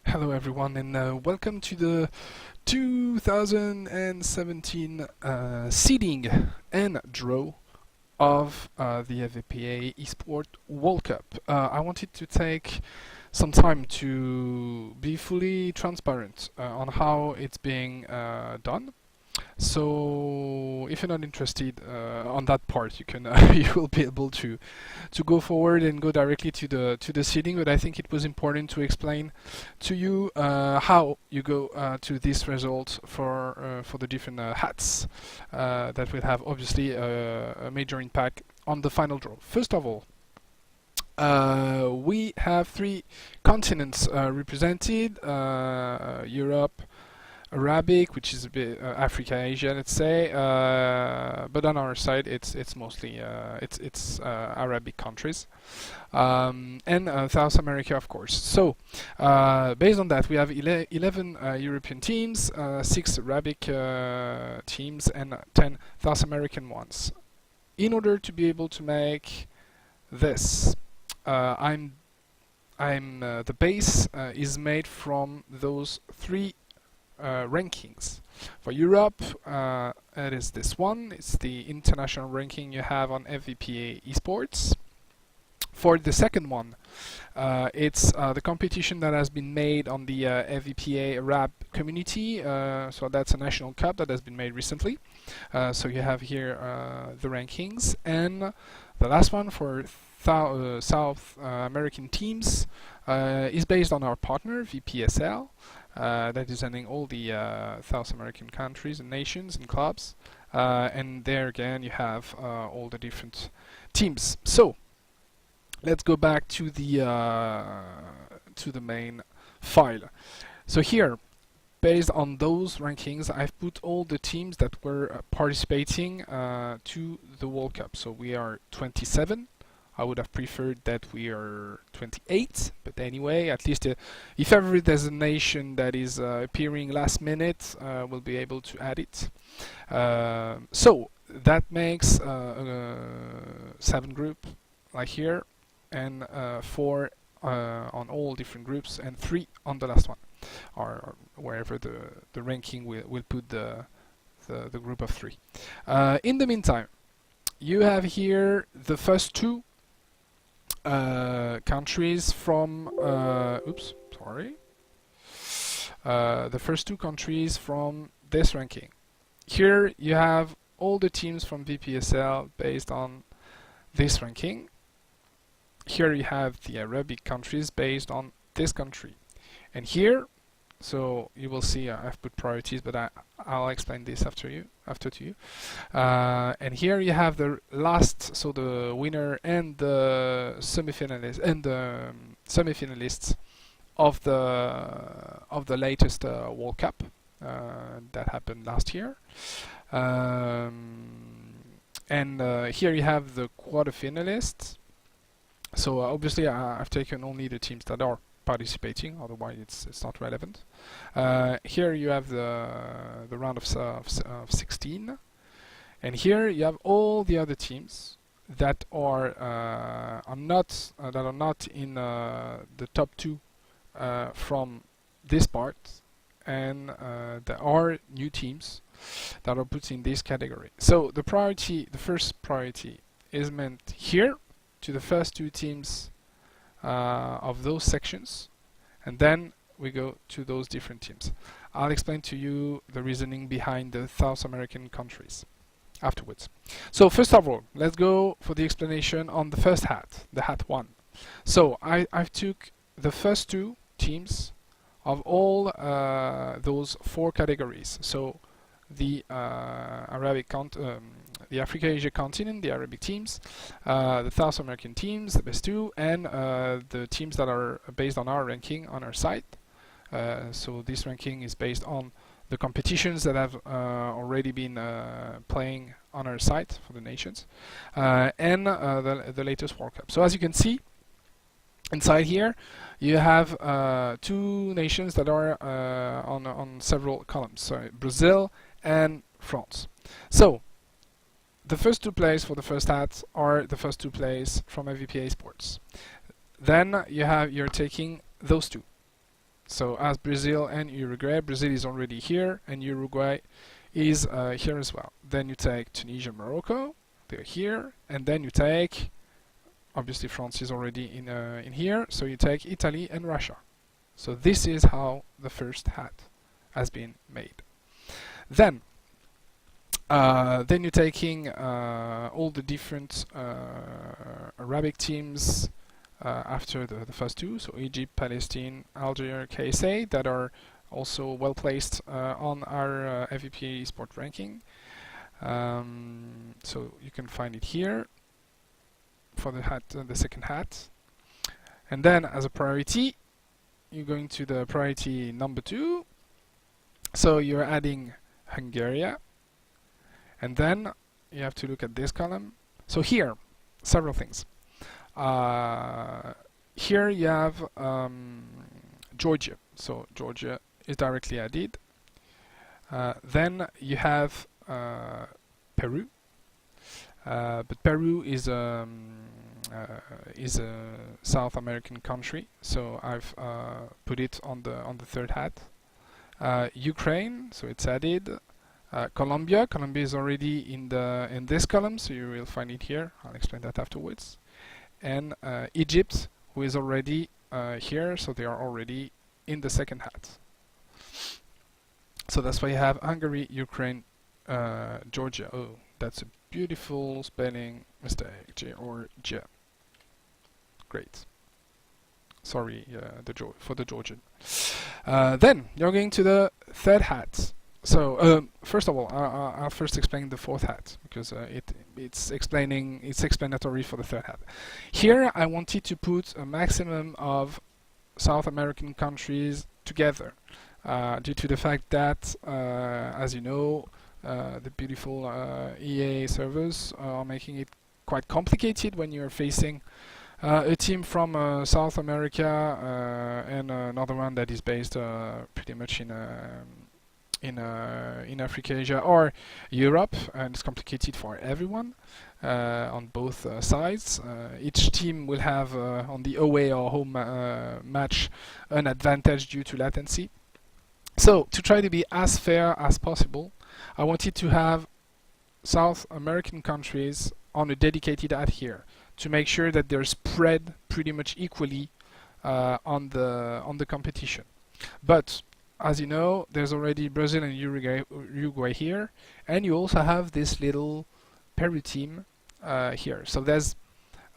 Hello everyone and welcome to the 2017 seeding and draw of the FVPA eSport World Cup. I wanted to take some time to be fully transparent on how it's being done. So if you're not interested on that part, you can you will be able to go forward and go directly to the seeding. But I think it was important to explain to you how you go to this result for the different hats that will have obviously a major impact on the final draw. First of all, we have three continents represented: Europe, Arabic, which is a bit Africa, Asia, let's say, but on our side, it's mostly Arabic countries, and South America, of course. So, based on that, we have 11 European teams, 6 Arabic teams, and 10 South American ones. In order to be able to make this, the base is made from those three rankings. For Europe, it is this one. It's the international ranking you have on FVPA eSports. For the second one, it's the competition that has been made on the FVPA Arab community. So that's a national cup that has been made recently. So you have here the rankings. And the last one for South American teams is based on our partner, VPSL. That is ending all the South American countries and nations and clubs, and there again you have all the different teams. So let's go back to the main file. So here, based on those rankings, I've put all the teams that were participating to the World Cup. So we are 27. I would have preferred that we are 28, but anyway, at least if ever there's a nation that is appearing last minute, we'll be able to add it. So that makes 7 group like here, and 4 on all different groups, and 3 on the last one, or wherever the ranking will put the group of 3. In the meantime, you have here the first 2 countries from the first 2 countries from this ranking. Here you have all the teams from VPSL based on this ranking. Here you have the Arabic countries based on this country, and here, so you will see I've put priorities, but I'll explain this after to you. And here you have the last, so the winner and the semifinalists of the latest World Cup that happened last year. And here you have the quarterfinalists. So obviously I've taken only the teams that are participating, otherwise it's not relevant. Here you have the round of 16, and here you have all the other teams that are not in the top 2 from this part, and there are new teams that are put in this category. So the first priority is meant here to the first 2 teams of those sections, and then we go to those different teams. I'll explain to you the reasoning behind the South American countries afterwards. So first of all, let's go for the explanation on the first hat, the hat 1. So I've took the first 2 teams of all those 4 categories. So the the Africa-Asia continent, the Arabic teams, the South American teams, the best 2, and the teams that are based on our ranking on our site. So this ranking is based on the competitions that have already been playing on our site for the nations, and the latest World Cup. So as you can see, inside here you have 2 nations that are on several columns, so Brazil and France. So the first 2 plays for the first hat are the first 2 plays from FVPA eSports. Then you're taking those 2. So as Brazil and Uruguay, Brazil is already here, and Uruguay is here as well. Then you take Tunisia, Morocco, they're here, and then you take, obviously France is already in here, so you take Italy and Russia. So this is how the first hat has been made. Then you're taking all the different Arabic teams after the first two, so Egypt, Palestine, Algeria, KSA, that are also well placed on our FVPA eSport ranking. So you can find it here for the hat, the second hat. And then as a priority, you're going to the priority number 2. So you're adding Hungary, and then you have to look at this column. So here, several things. Here you have Georgia. So Georgia is directly added. Then you have Peru, but Peru is a South American country, so I've put it on the third hat. Ukraine, so it's added. Colombia is already in this column, so you will find it here. I'll explain that afterwards. And Egypt, who is already here, so they are already in the second hat. So that's why you have Hungary, Ukraine, Georgia. Oh, that's a beautiful spelling mistake. Georgia. Great. Sorry, for the Georgian. Then you're going to the third hat. So first of all, I'll first explain the fourth hat, because it's explanatory for the third hat. Here I wanted to put a maximum of South American countries together, due to the fact that, as you know, the beautiful EA servers are making it quite complicated when you're facing a team from South America and another one that is based pretty much in Africa, Asia, or Europe, and it's complicated for everyone on both sides. Each team will have on the away or home match an advantage due to latency. So to try to be as fair as possible, I wanted to have South American countries on a dedicated hat here to make sure that they're spread pretty much equally on the competition. But as you know, there's already Brazil and Uruguay here, and you also have this little Peru team here. So there's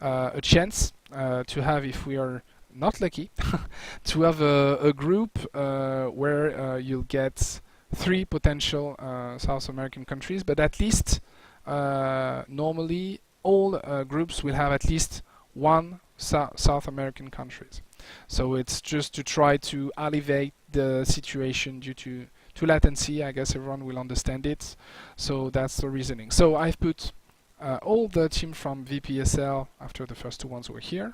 a chance to have, if we are not lucky, to have a group where you'll get 3 potential South American countries, but at least normally all groups will have at least 1 South American countries. So it's just to try to alleviate the situation due to latency. I guess everyone will understand it. So that's the reasoning. So I've put all the team from VPSL after the first 2 ones were here.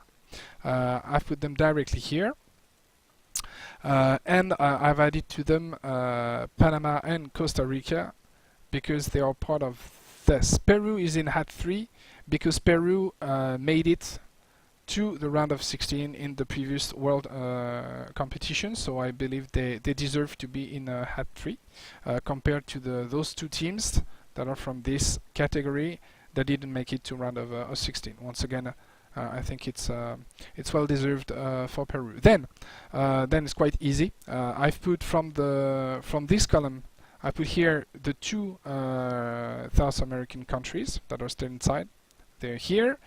I've put them directly here. And I've added to them Panama and Costa Rica because they are part of this. Peru is in hat 3 because Peru made it to the round of 16 in the previous world competition, so I believe they deserve to be in hat 3 compared to those 2 teams that are from this category that didn't make it to round of 16. Once again, I think it's well deserved for Peru. Then it's quite easy. I've put from this column, I put here the 2 South American countries that are still inside. They're here,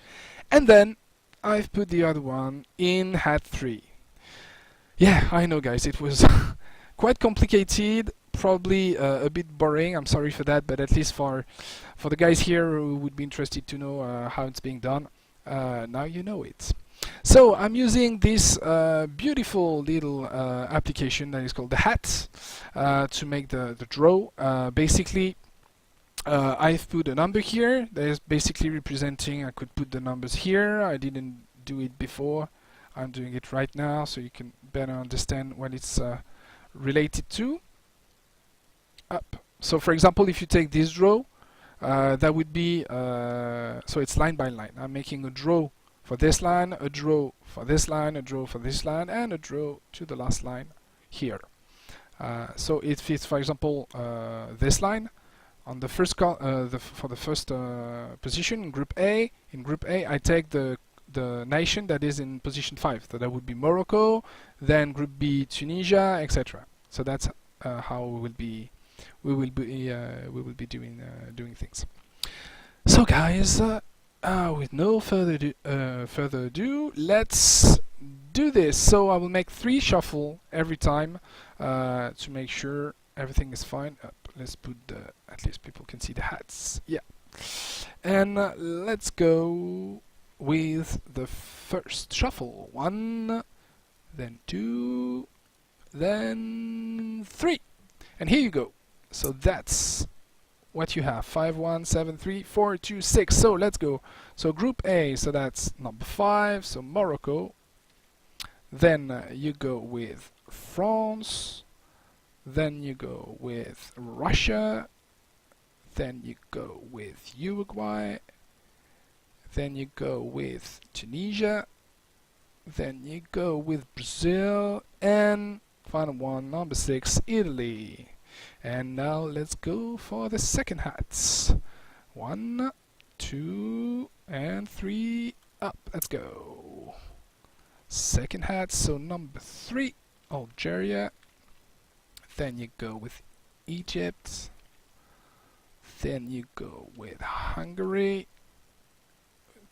and then I've put the other one in hat 3. Yeah, I know, guys, it was quite complicated, probably a bit boring. I'm sorry for that, but at least for the guys here who would be interested to know how it's being done, now you know it. So I'm using this beautiful little application that is called the Hat to make the draw. Basically, I've put a number here that is basically representing, I could put the numbers here. I didn't do it before. I'm doing it right now so you can better understand what it's related to. Up. So for example, if you take this draw, that would be, so it's line by line. I'm making a draw for this line, a draw for this line, a draw for this line, and a draw to the last line here. So if it's, for example, this line on the first for the first position in Group A. In Group A, I take the nation that is in position 5. So that would be Morocco, then Group B, Tunisia, etc. So that's how we will be doing things. So guys, with no further ado, let's do this. So I will make 3 shuffle every time to make sure everything is fine. Let's put at least people can see the hats. Yeah, and let's go with the first shuffle. 1, then 2, then 3, and here you go. So that's what you have. 5, 1, 7, 3, 4, 2, 6. So let's go. So Group A, so that's number 5, so Morocco. Then you go with France, then you go with Russia, then you go with Uruguay, then you go with Tunisia, then you go with Brazil, and final one, number 6, Italy. And now let's go for the second hats. 1, 2, and 3, up. Let's go. Second hat, so number 3, Algeria. Then you go with Egypt. Then you go with Hungary.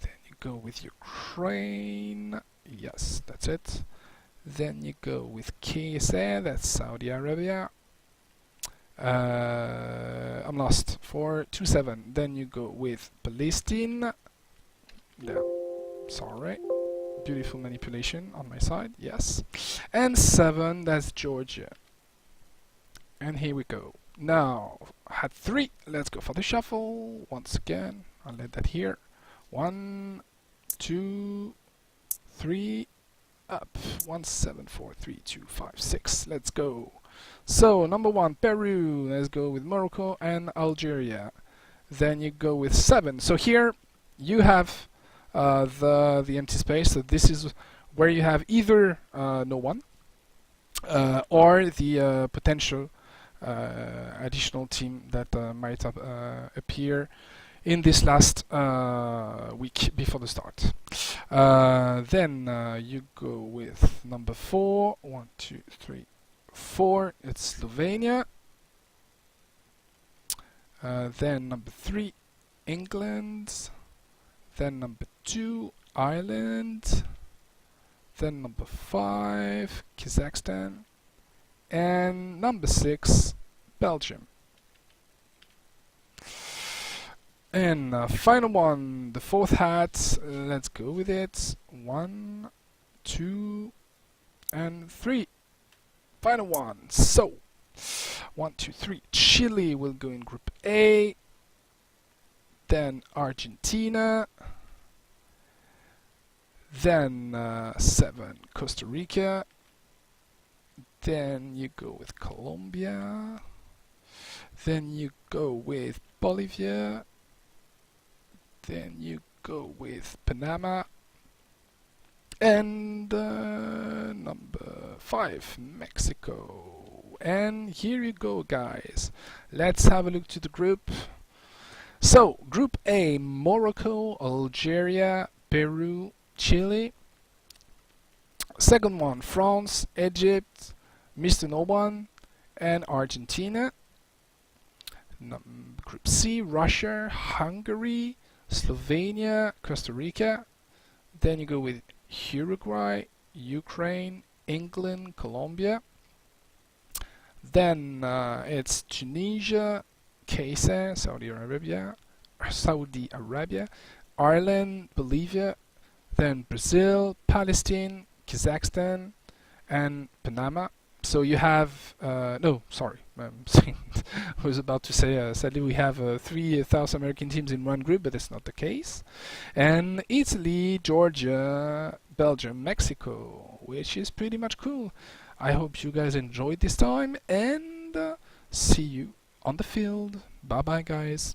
Then you go with Ukraine. Yes, that's it. Then you go with KSA, that's Saudi Arabia. I'm lost. 4, 2, 7. Then you go with Palestine. No, sorry. Beautiful manipulation on my side, yes. And 7, that's Georgia. And here we go. Now, hat 3, let's go for the shuffle. Once again, I'll let that here. 1, 2, 3, up. 1, 7, 4, 3, 2, 5, 6. Let's go. So, number 1, Peru. Let's go with Morocco and Algeria. Then you go with 7. So here, you have the empty space. So this is where you have either no one or the potential additional team that might appear in this last week before the start. Then you go with number 4. 1, 2, 3, 4. It's Slovenia. Then number 3, England. Then number 2, Ireland. Then number 5, Kazakhstan. And number 6, Belgium. And final one, the 4th hat. Let's go with it. 1, 2, and 3. Final one. So 1, 2, 3. Chile will go in Group A. Then Argentina. Then 7, Costa Rica. Then you go with Colombia. Then you go with Bolivia. Then you go with Panama. And number 5, Mexico. And here you go, guys. Let's have a look to the group. So, Group A, Morocco, Algeria, Peru, Chile. Second one, France, Egypt, Mr. No One, and Argentina. Group C, Russia, Hungary, Slovenia, Costa Rica. Then you go with Uruguay, Ukraine, England, Colombia. Then it's Tunisia, KSA, Saudi Arabia, Ireland, Bolivia, then Brazil, Palestine, Kazakhstan, and Panama. So you have no, sorry, I was about to say sadly we have 3 South American teams in one group, but that's not the case. And Italy, Georgia, Belgium, Mexico, which is pretty much cool. I hope you guys enjoyed this time, and see you on the field. Bye bye, guys.